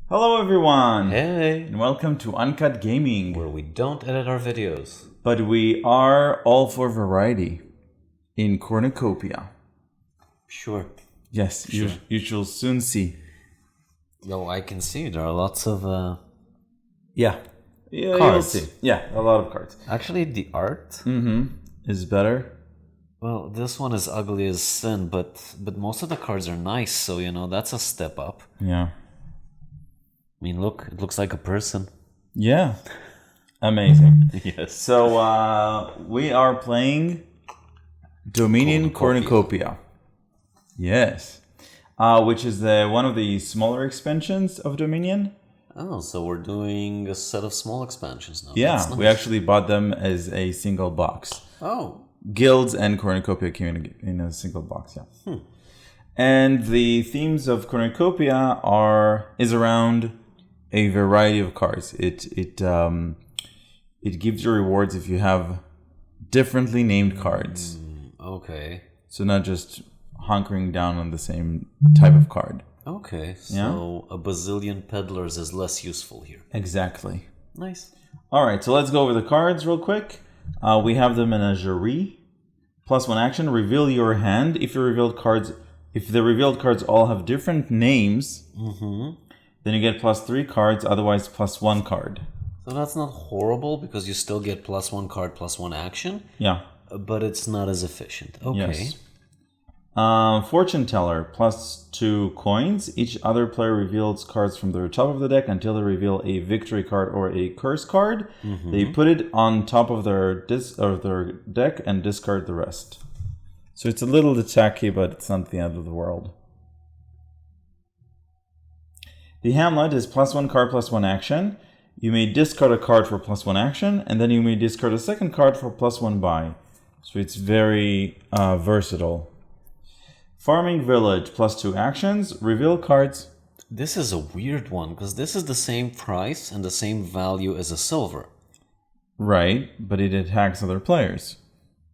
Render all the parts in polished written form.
Hello everyone! Hey! And welcome to Uncut Gaming. Where we don't edit our videos. But we are all for variety in Cornucopia. Sure. Yes, Sure. You shall soon see. No, I can see there are lots of... Yeah, Cards. you'll see. Yeah, a lot of cards. Actually, the art... Is better. Well, this one is ugly as sin, but most of the cards are nice, so, that's a step up. Yeah. I mean, look, it looks like a person. Yeah. Amazing. Yes. So, we are playing Dominion Cornucopia. Yes. Which is one of the smaller expansions of Dominion. Oh, so we're doing a set of small expansions now. Yeah, That's nice. we actually bought them as a single box. Oh. Guilds and Cornucopia came in a single box, yeah. And the themes of Cornucopia is around a variety of cards. It gives you rewards if you have differently named cards. Okay. So not just hunkering down on the same type of card. Okay, so a bazillion peddlers is less useful here. Exactly. Nice. All right, so let's go over the cards real quick. We have the Menagerie. +1 action, reveal your hand. If the revealed cards all have different names, then you get +3 cards, otherwise +1 card. So that's not horrible because you still get +1 card, +1 action. Yeah. But it's not as efficient. Okay. Yes. Fortune Teller, +2 coins. Each other player reveals cards from the top of the deck until they reveal a victory card or a curse card. They put it on top of their deck and discard the rest. So it's a little tacky, but it's not the end of the world. The Hamlet is +1 card, +1 action. You may discard a card for +1 action, and then you may discard a second card for +1 buy. So it's very versatile. Farming Village, +2 actions. Reveal cards. This is a weird one because this is the same price and the same value as a silver. Right, but it attacks other players.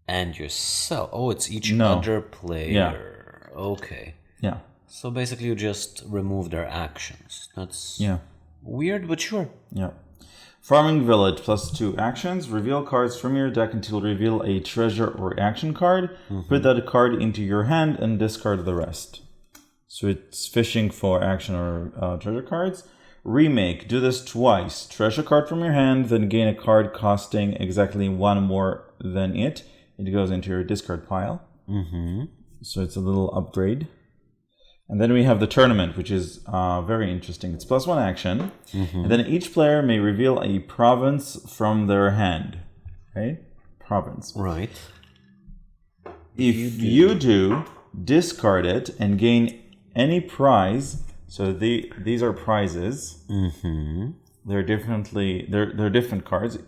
And yourself. Oh, it's each No. other player. Okay. Yeah. So basically you just remove their actions. That's Yeah. weird, but sure. Yeah. Farming Village, +2 actions. Reveal cards from your deck until reveal a treasure or action card. Put that card into your hand and discard the rest. So it's fishing for action or treasure cards. Remake, do this twice. Treasure card from your hand, then gain a card costing exactly one more than it. It goes into your discard pile. So it's a little upgrade. And then we have the tournament, which is very interesting. It's +1 action. And then each player may reveal a province from their hand. Right? Province. Right. If you do, discard it and gain any prize. So these are prizes. They're different cards.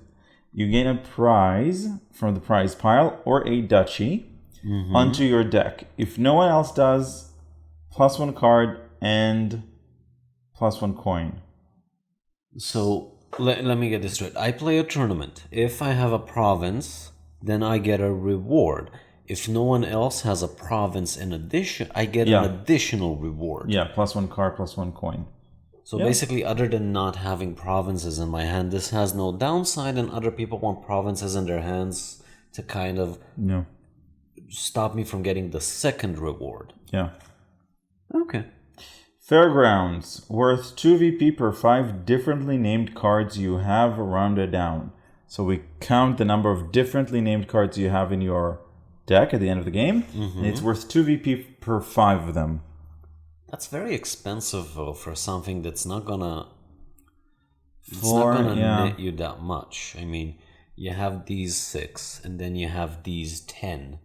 You gain a prize from the prize pile or a duchy onto your deck. If no one else does, +1 card and +1 coin. So let me get this straight. I play a tournament. If I have a province, then I get a reward. If no one else has a province in addition, I get an additional reward. Yeah, +1 card, +1 coin. So basically, other than not having provinces in my hand, this has no downside, and other people want provinces in their hands to kind of stop me from getting the second reward. Yeah. Okay. Fairgrounds, worth 2 VP per 5 differently named cards you have rounded down. So we count the number of differently named cards you have in your deck at the end of the game, and it's worth 2 VP per 5 of them. That's very expensive, though, for something that's not gonna... net you that much. I mean, you have these 6, and then you have these 10.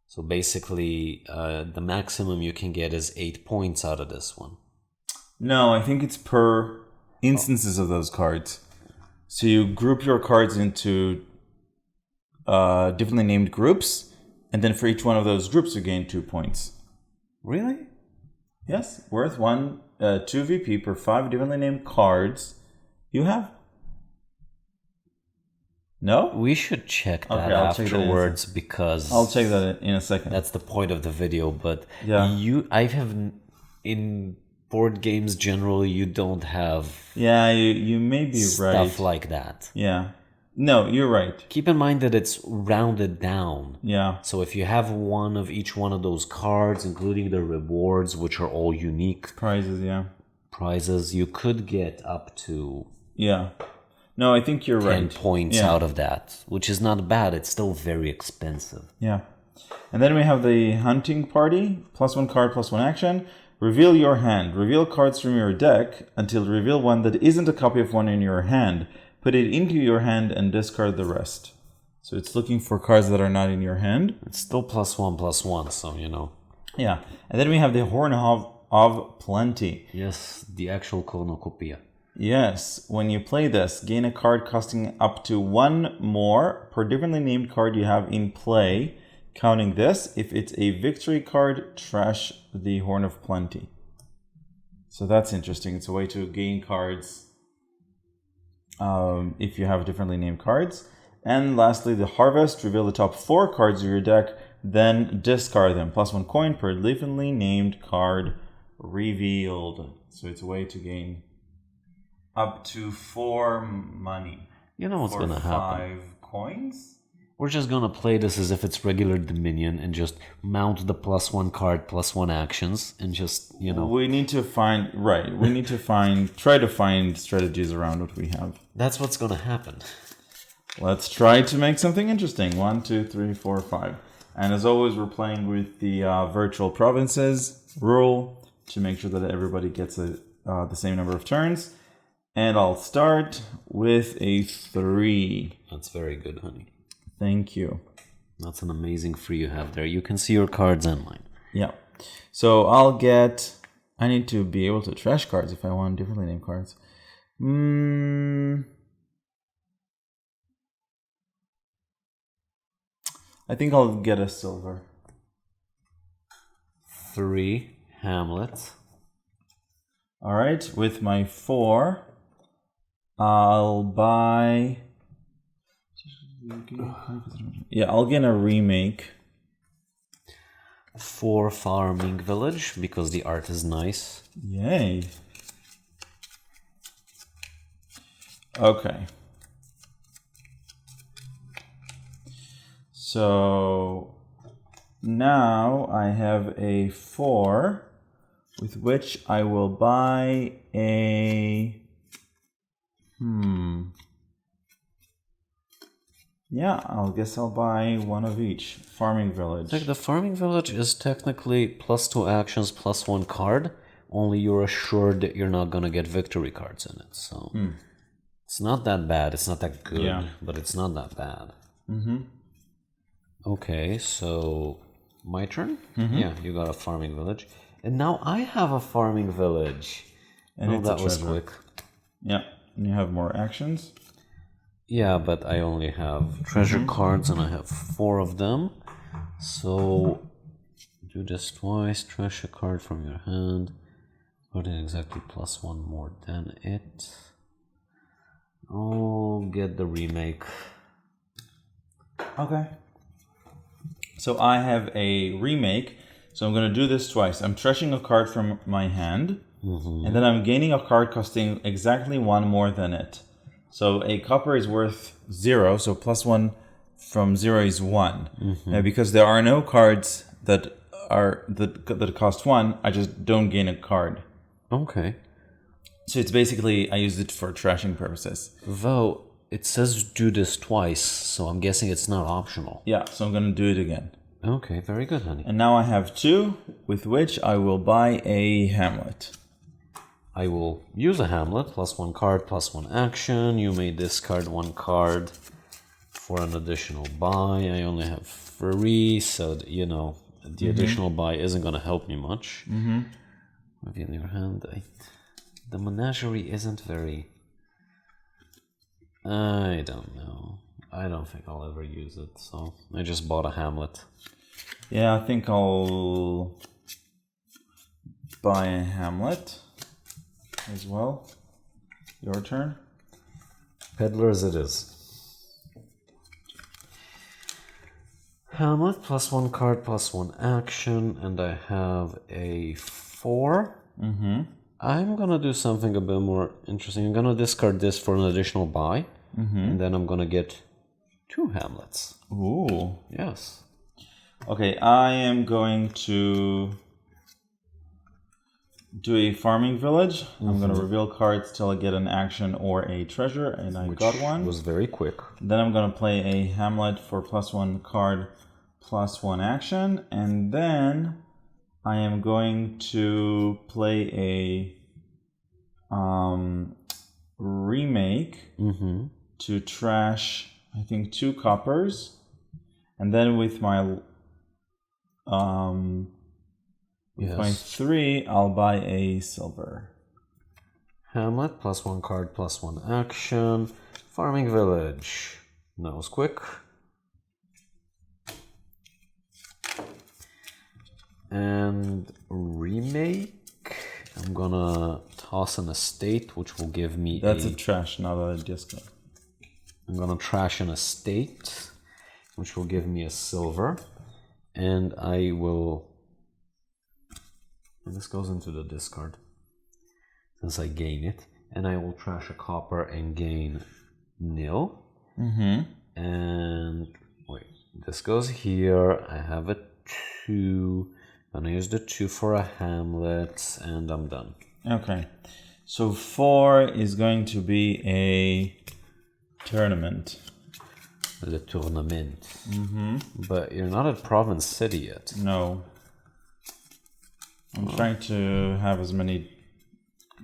So basically, the maximum you can get is 8 points out of this one. No, I think it's per instances of those cards. So you group your cards into differently named groups, and then for each one of those groups you gain 2 points. Really? Yes, worth 2 VP per 5 differently named cards you have. No? We should check that I'll check that afterwards because I'll check that in a second. that's the point of the video. But Yeah. I have in board games generally you don't have Yeah, you may be right. stuff like that. Yeah. No, you're right. Keep in mind that it's rounded down. Yeah. So if you have one of each one of those cards, including the rewards, which are all unique Prizes, yeah. prizes, you could get up to Yeah. No, I think you're 10 right. points Yeah. out of that, which is not bad. It's still very expensive. Yeah. And then we have the hunting party. +1 card, +1 action. Reveal your hand. Reveal cards from your deck until reveal one that isn't a copy of one in your hand. Put it into your hand and discard the rest. So it's looking for cards that are not in your hand. It's still +1/+1, so you know. Yeah. And then we have the Horn of Plenty. Yes, the actual Cornucopia. Yes, when you play this, gain a card costing up to 1 more per differently named card you have in play. Counting this, if it's a victory card, trash the Horn of Plenty. So that's interesting. It's a way to gain cards if you have differently named cards. And lastly, the Harvest. Reveal the top 4 cards of your deck, then discard them. +1 coin per differently named card revealed. So it's a way to gain up to 4 money. You know what's for going to happen. 5 coins? We're just going to play this as if it's regular Dominion and just mount the +1 card, +1 actions, and just, you know. We need to find, right, we need to try to find strategies around what we have. That's what's going to happen. Let's try to make something interesting. 1, 2, 3, 4, 5. And as always, we're playing with the virtual provinces rule to make sure that everybody gets the same number of turns. And I'll start with a 3. That's very good, honey. Thank you. That's an amazing free you have there. You can see your cards online. Yeah. So I need to be able to trash cards if I want differently named cards. I think I'll get a silver. 3, Hamlet. All right. With my 4, I'll buy... Yeah, I'll get a remake. 4, Farming Village, because the art is nice. Yay. Okay. So now I have a 4 with which I will buy a... Yeah, I'll buy one of each. Farming Village. Like the Farming Village is technically +2 actions, +1 card, only you're assured that you're not gonna get victory cards in it. So it's not that bad. It's not that good, but it's not that bad. Okay, so my turn? Yeah, you got a Farming Village. And now I have a Farming Village. And that was quick. Yeah, and you have more actions. Yeah, but I only have treasure cards and I have 4 of them. So do this twice. Trash a card from your hand. Put in exactly +1 more than it. Oh, get the remake. Okay. So I have a remake. So I'm going to do this twice. I'm trashing a card from my hand. And then I'm gaining a card costing exactly 1 more than it. So a copper is worth 0, so +1 from 0 is 1. Now, because there are no cards that cost 1, I just don't gain a card. Okay. So it's basically, I use it for trashing purposes. Though, it says do this twice, so I'm guessing it's not optional. Yeah, so I'm going to do it again. Okay, very good, honey. And now I have 2, with which I will buy a Hamlet. I will use a Hamlet, +1 card, +1 action. You may discard 1 card for an additional buy. I only have 3, so, you know, the additional buy isn't going to help me much. Reveal your hand. The menagerie isn't very... I don't know. I don't think I'll ever use it, so I just bought a Hamlet. Yeah, I think I'll buy a Hamlet as well. Your turn. Peddlers it is. Hamlet, +1 card, +1 action, and I have a 4. I'm gonna do something a bit more interesting. I'm gonna discard this for an additional buy, and then I'm gonna get 2 Hamlets. Ooh. Yes. Okay, I am going to do a farming village. I'm going to reveal cards till I get an action or a treasure, and I got one. Was very quick. Then I'm going to play a Hamlet for +1 card, +1 action, and then I am going to play a remake to trash, I think, 2 coppers, and then with my my 3, I'll buy a silver. Hamlet, +1 card, +1 action. Farming village. That was quick. And remake. I'm gonna toss an estate, which will give me That's a trash, not a discard. I'm gonna trash an estate, which will give me a silver. And I will... This goes into the discard, since I gain it. And I will trash a copper and gain nil. And wait, this goes here. I have a 2. I'm gonna use the 2 for a Hamlet, and I'm done. Okay, so 4 is going to be a tournament. Le tournament. But you're not at Province City yet. No. I'm trying to have as many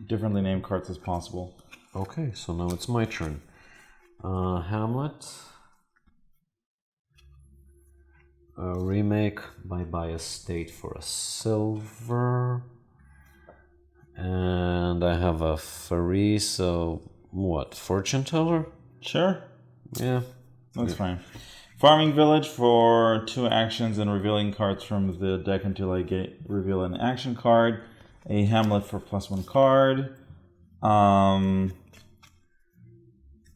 differently named cards as possible. Okay, so now it's my turn. Hamlet. Remake buy estate for a silver. And I have a Fairy, so what? Fortune teller? Sure. Yeah. That's fine. Farming village for 2 actions and revealing cards from the deck until I reveal an action card. A Hamlet for +1 card.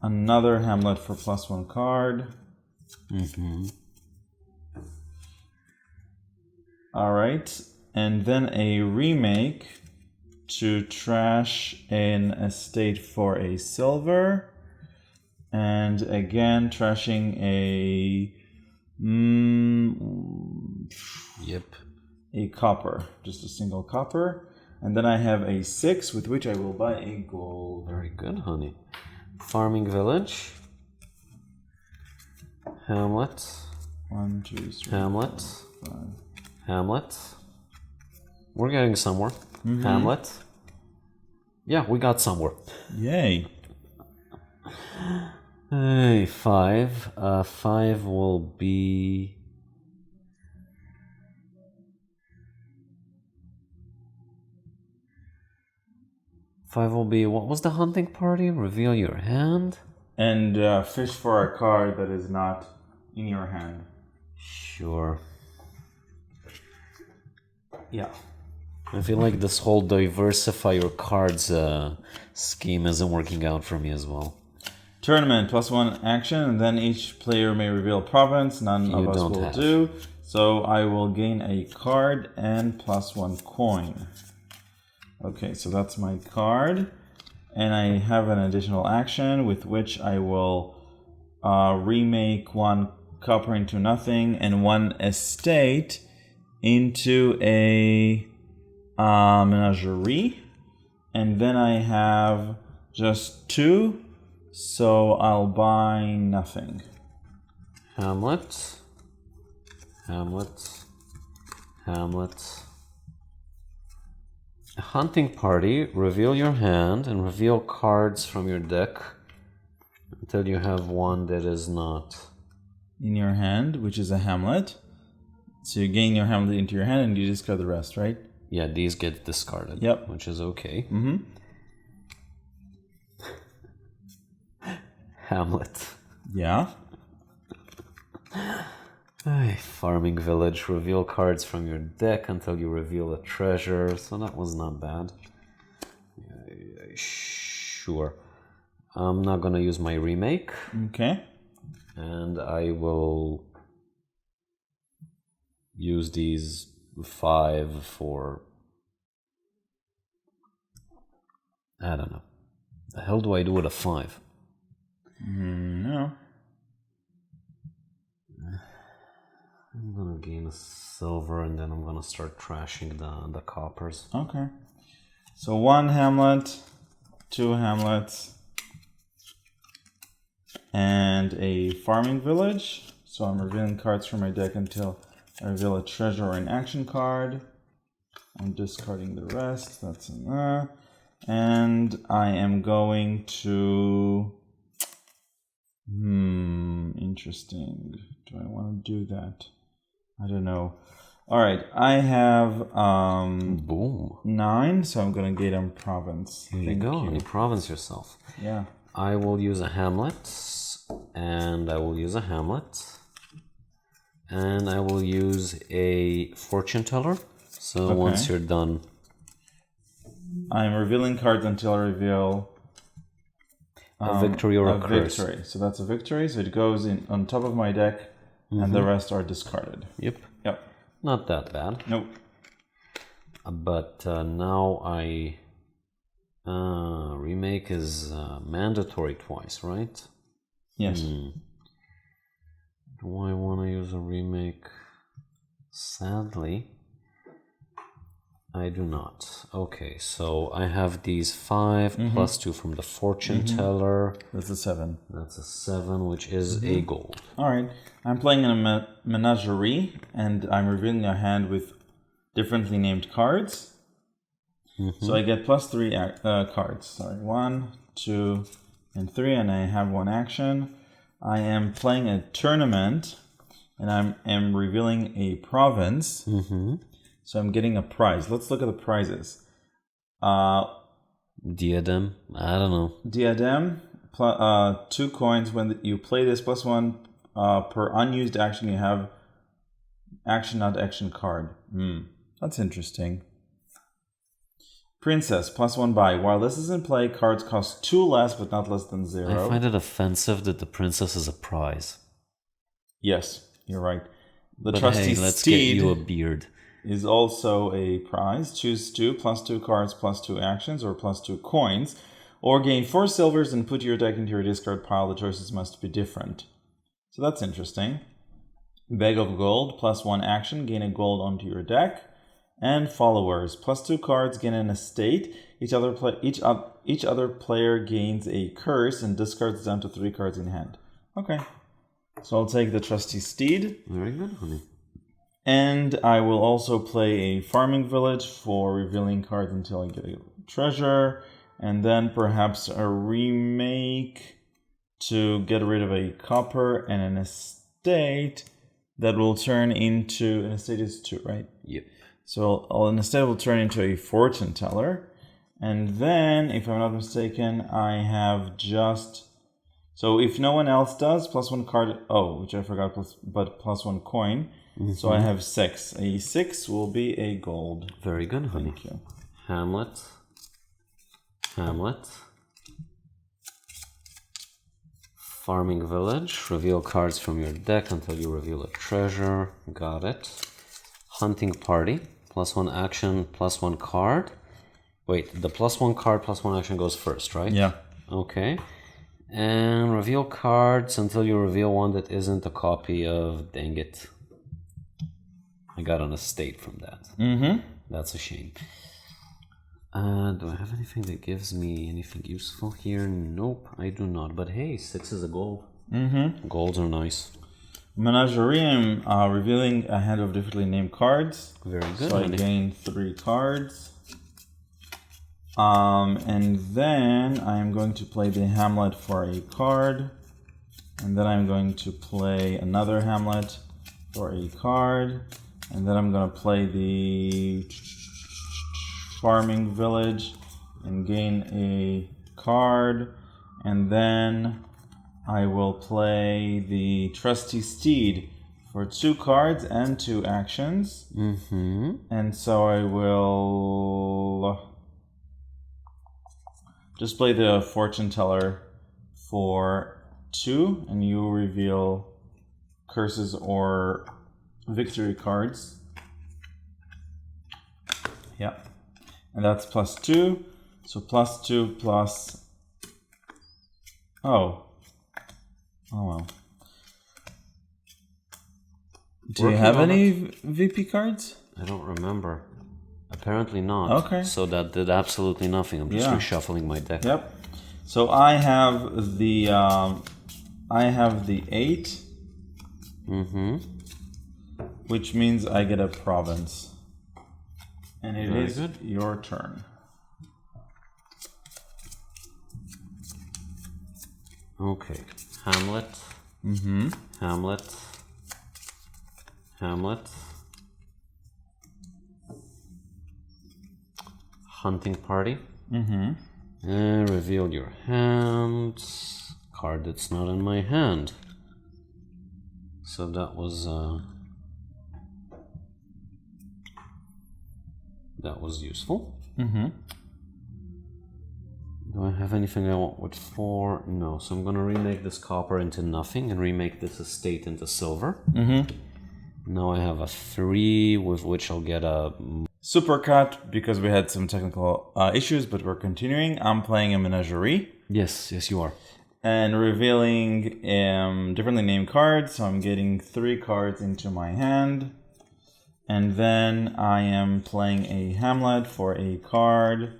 Another Hamlet for +1 card. Alright. And then a remake to trash an estate for a silver. And again, trashing a a copper, just a single copper, and then I have a 6 with which I will buy a gold. Very good, honey. Farming village. Hamlet. 1, 2, 3, Hamlet. 4, 5. Hamlet. We're getting somewhere. Hamlet. Yeah, we got somewhere. Yay! Hey, 5. 5 will be... What was the hunting party? Reveal your hand? And fish for a card that is not in your hand. Sure. Yeah. I feel like this whole diversify your cards scheme isn't working out for me as well. Tournament, +1 action, and then each player may reveal province. None of us will do. So I will gain a card and +1 coin. Okay, so that's my card. And I have an additional action with which I will remake 1 copper into nothing and 1 estate into a menagerie. And then I have just 2. So I'll buy nothing. Hamlet. Hamlet. Hamlet. A hunting party. Reveal your hand and reveal cards from your deck until you have one that is not in your hand, which is a Hamlet. So you gain your Hamlet into your hand and you discard the rest, right? Yeah, these get discarded. Yep. Which is okay. Hamlet. Yeah. Farming village. Reveal cards from your deck until you reveal a treasure. So that was not bad. Sure. I'm not gonna use my remake. Okay. And I will use these 5 for I don't know. The hell do I do with a 5? No. I'm gonna gain a silver and then I'm gonna start trashing the coppers. Okay. So 1 hamlet, 2 hamlets, and a farming village. So I'm revealing cards from my deck until I reveal a treasure or an action card. I'm discarding the rest. That's enough. And I am going to... interesting. Do I want to do that? I don't know. All right, I have Boom. 9, so I'm going to gain a province. Here you go. You province yourself. Yeah. I will use a hamlet, and I will use a hamlet, and I will use a fortune teller. So once you're done, I'm revealing cards until I reveal a victory or a curse. Victory. So that's a victory. So it goes in on top of my deck, and the rest are discarded. Yep. Yep. Not that bad. Nope. But now I remake is mandatory twice, right? Yes. Do I want to use a remake? Sadly, I do not. Okay, so I have these 5 plus 2 from the fortune teller. That's a 7. That's a 7, which is a gold. All right. I'm playing in a menagerie, and I'm revealing a hand with differently named cards. So I get plus 3 cards. Sorry, 1, 2, and 3, and I have 1 action. I am playing a tournament, and I am revealing a province. So I'm getting a prize. Let's look at the prizes. Diadem? I don't know. Diadem, 2 coins. When you play this, plus 1 per unused action. You have action, not action card. That's interesting. Princess, plus 1 buy. While this is in play, cards cost 2 less, but not less than 0. I find it offensive that the princess is a prize. Yes, you're right. The But trusty hey, let's steed get you a beard. is also a prize. Choose 2, plus 2 cards, plus 2 actions, or plus 2 coins. Or gain 4 silvers and put your deck into your discard pile. The choices must be different. So that's interesting. Bag of gold, plus 1 action, gain a gold onto your deck. And followers, plus 2 cards, gain an estate. Each other player gains a curse and discards down to 3 cards in hand. Okay, so I'll take the trusty steed. Very good, honey. And I will also play a farming village for revealing cards until I get a treasure. And then perhaps a remake to get rid of a copper and an estate that will turn into... An estate is 2, right? Yep. So an estate will turn into a fortune teller. And then, if I'm not mistaken, I have just... So if no one else does, plus 1 card... Oh, which I forgot, but plus 1 coin. So I have 6. A 6 will be a gold. Very good, honey. Thank you. Hamlet. Hamlet. Farming village. Reveal cards from your deck until you reveal a treasure. Got it. Hunting party. Plus 1 action, plus 1 card. Wait, the plus 1 card, plus 1 action goes first, right? Yeah. Okay. And reveal cards until you reveal one that isn't a copy of... Dang it. I got an estate from that. That's a shame. Do I have anything that gives me anything useful here? Nope, I do not. But hey, 6 is a gold. Golds are nice. Menagerie, I'm revealing a hand of differently named cards. Very good. So I gain 3 cards. And then I'm going to play the Hamlet for a card. And then I'm going to play another Hamlet for a card. And then I'm going to play the Farming Village and gain a card. And then I will play the Trusty Steed for 2 cards and 2 actions. And so I will just play the Fortune Teller for 2, and you reveal curses or victory cards. Yeah. And that's plus 2. So +2 plus... Oh. Oh well. Do you have any VP cards? I don't remember. Apparently not. Okay. So that did absolutely nothing. I'm just reshuffling my deck. Yep. So I have the 8. Mm-hmm. Which means I get a province. And it Very is good. your turn. Okay. Hamlet. Mm-hmm. Hamlet. Hamlet. Hunting party. Mm-hmm. And reveal your hand. Card that's not in my hand. So that was useful. Mm-hmm. Do I have anything I want with 4? No. So I'm gonna remake this copper into nothing and remake this estate into silver. Mm-hmm. Now I have a 3 with which I'll get a Supercut, because we had some technical issues, but we're continuing. I'm playing a menagerie. Yes, you are. And revealing differently named cards. So I'm getting 3 cards into my hand. And then I am playing a Hamlet for a card.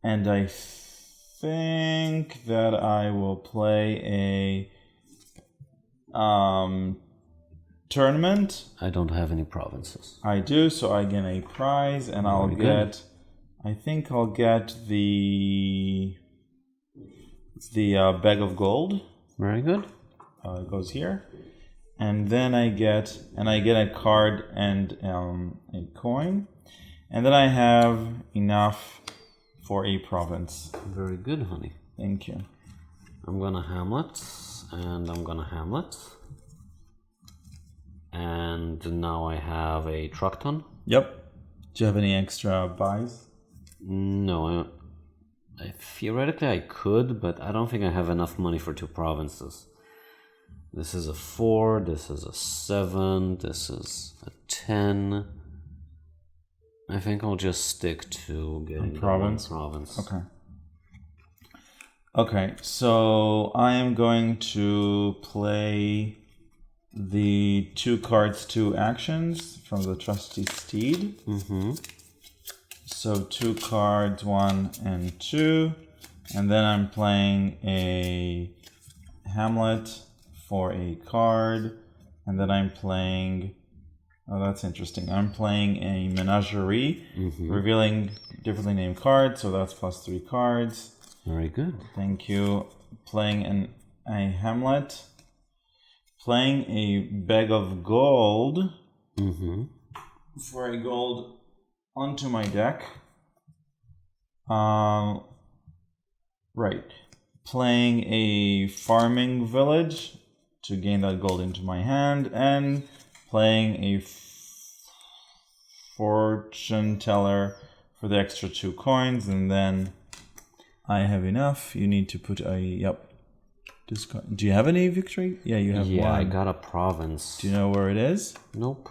And I think that I will play a tournament. I don't have any provinces. I do, so I get a prize, and I'll get... I think I'll get the bag of gold. Very good. It goes here. And then I get a card and a coin. And then I have enough for a province. Very good, honey. Thank you. I'm gonna Hamlet, and I'm gonna Hamlet. And now I have a truck ton. Yep. Do you have any extra buys? No, I theoretically I could, but I don't think I have enough money for 2 provinces. This is a 4, this is a 7, this is a 10. I think I'll just stick to getting province. The 1 province. Okay. Okay, so I am going to play the 2 cards, 2 actions from the Trusty Steed. Mm-hmm. So 2 cards, 1 and 2. And then I'm playing a Hamlet for a card. And then I'm playing... Oh, that's interesting. I'm playing a Menagerie, revealing differently named cards. So that's +3 cards. Very good. Thank you. Playing a Hamlet. Playing a bag of gold for a gold onto my deck. Right. Playing a farming village to gain that gold into my hand, and playing a fortune teller for the extra 2 coins, and then I have enough. You need to put a discard. Do you have any victory? Yeah, you have 1. Yeah, I got a province. Do you know where it is? Nope.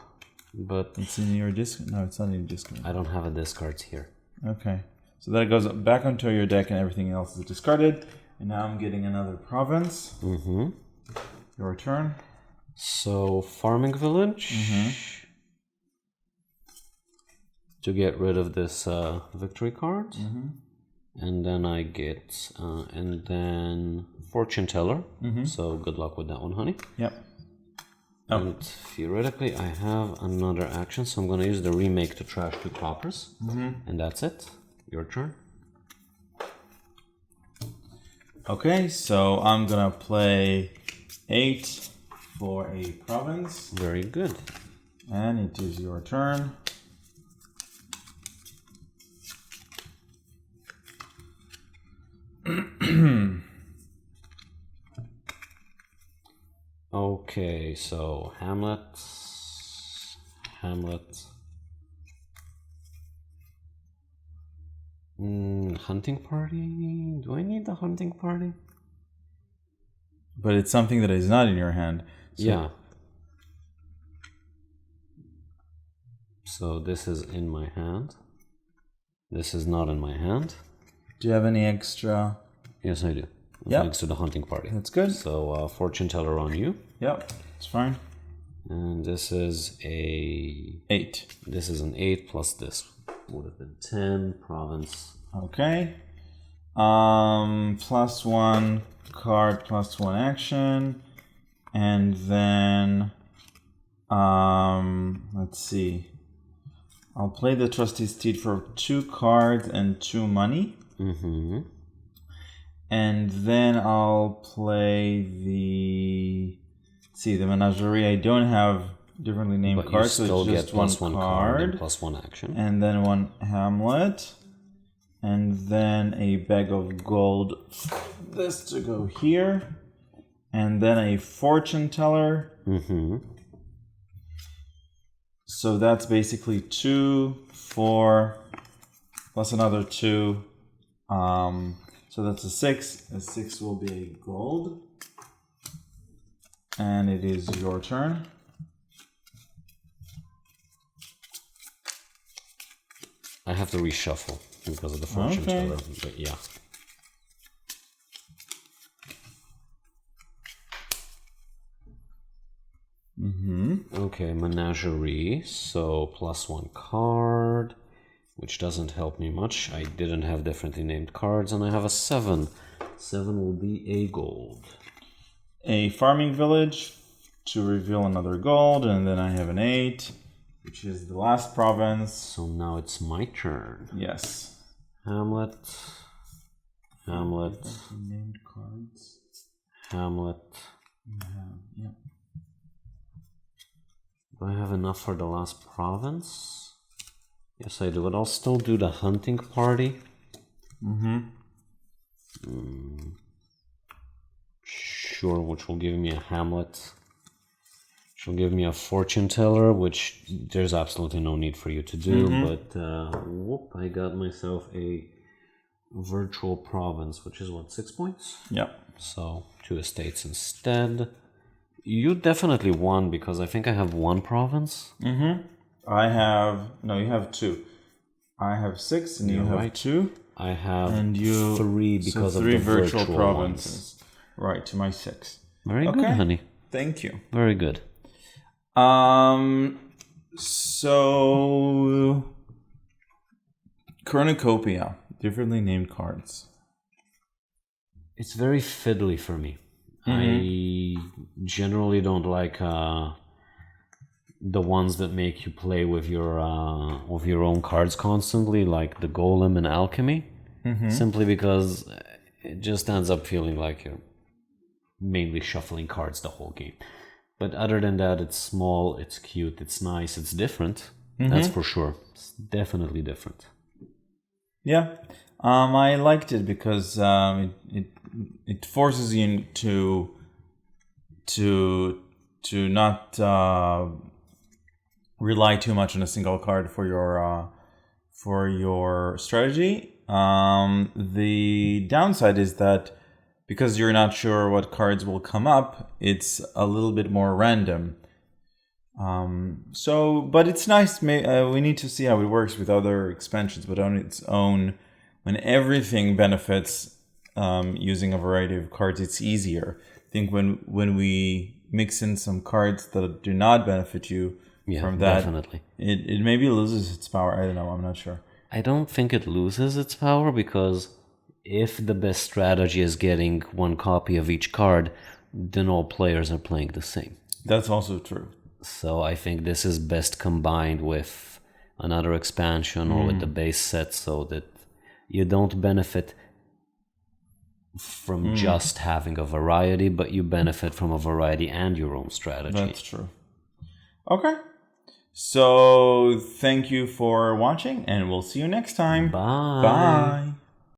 But It's in your discard. No, it's not in your discard. I don't have a discards here. Okay. So that goes back onto your deck and everything else is discarded. And now I'm getting another province. Mm-hmm. Your turn. So, farming village. To get rid of this victory card. And then I get, and then fortune teller. So good luck with that one, honey. Yep. And theoretically, I have another action, so I'm going to use the remake to trash 2 coppers. And that's it. Your turn. Okay, so I'm gonna play 8 for a province. Very good. And it is your turn. Okay, so Hamlet. Hunting party? Do I need the hunting party? But it's something that is not in your hand. So Yeah. So this is in my hand. This is not in my hand. Do you have any extra? Yes, I do. Yep. Thanks to the hunting party. That's good. So, fortune teller on you. Yep, it's fine. And this is a 8. This is an 8 plus this would have been 10. Province. Okay. +1 card, +1 action, and then let's see. I'll play the Trusty Steed for 2 cards and 2 money. Mm-hmm. And then I'll play the Menagerie. I don't have differently named But cards, you still so it's get just plus one one card and card. plus 1 action. And then 1 Hamlet. And then a bag of gold. This to go here. And then a fortune teller. Mm-hmm. So that's basically 2, 4, plus another 2. So that's a 6. A 6 will be a gold. And it is your turn. I have to reshuffle because of the fortune teller. But yeah. Okay, Menagerie. So +1 card, which doesn't help me much. I didn't have differently named cards, and I have a 7. 7 will be a gold. A farming village to reveal another gold, and then I have an 8, which is the last province. So now it's my turn. Yes. Hamlet. Hamlet. Named cards. Hamlet. Yeah. Do I have enough for the last province? Yes, I do. But I'll still do the hunting party. Sure, which will give me a Hamlet. Which will give me a fortune teller, which there's absolutely no need for you to do. But whoop, I got myself a virtual province, which is what, 6 points? Yeah. So 2 estates instead. You definitely won because I think I have 1 province. I have... No, you have 2. I have 6 and you have right. 2. I have And you... 3 because so of 3 the virtual virtual provinces. Right, to my 6. Very good, honey. Thank you. Very good. So... Cornucopia. Differently named cards. It's very fiddly for me. I generally don't like the ones that make you play with your own cards constantly, like the Golem and Alchemy, simply because it just ends up feeling like you're mainly shuffling cards the whole game. But other than that, it's small, it's cute, it's nice, it's different. That's for sure. It's definitely different. Yeah. I liked it because it forces you to not rely too much on a single card for your strategy. The downside is that because you're not sure what cards will come up, it's a little bit more random. But it's nice. We need to see how it works with other expansions, but on its own, when everything benefits using a variety of cards, it's easier. I think when we mix in some cards that do not benefit you from that, definitely. It maybe loses its power. I don't know. I'm not sure. I don't think it loses its power because if the best strategy is getting 1 copy of each card, then all players are playing the same. That's also true. So I think this is best combined with another expansion or with the base set so that you don't benefit from just having a variety, but you benefit from a variety and your own strategy. That's true. Okay. So thank you for watching, and we'll see you next time. Bye. Bye.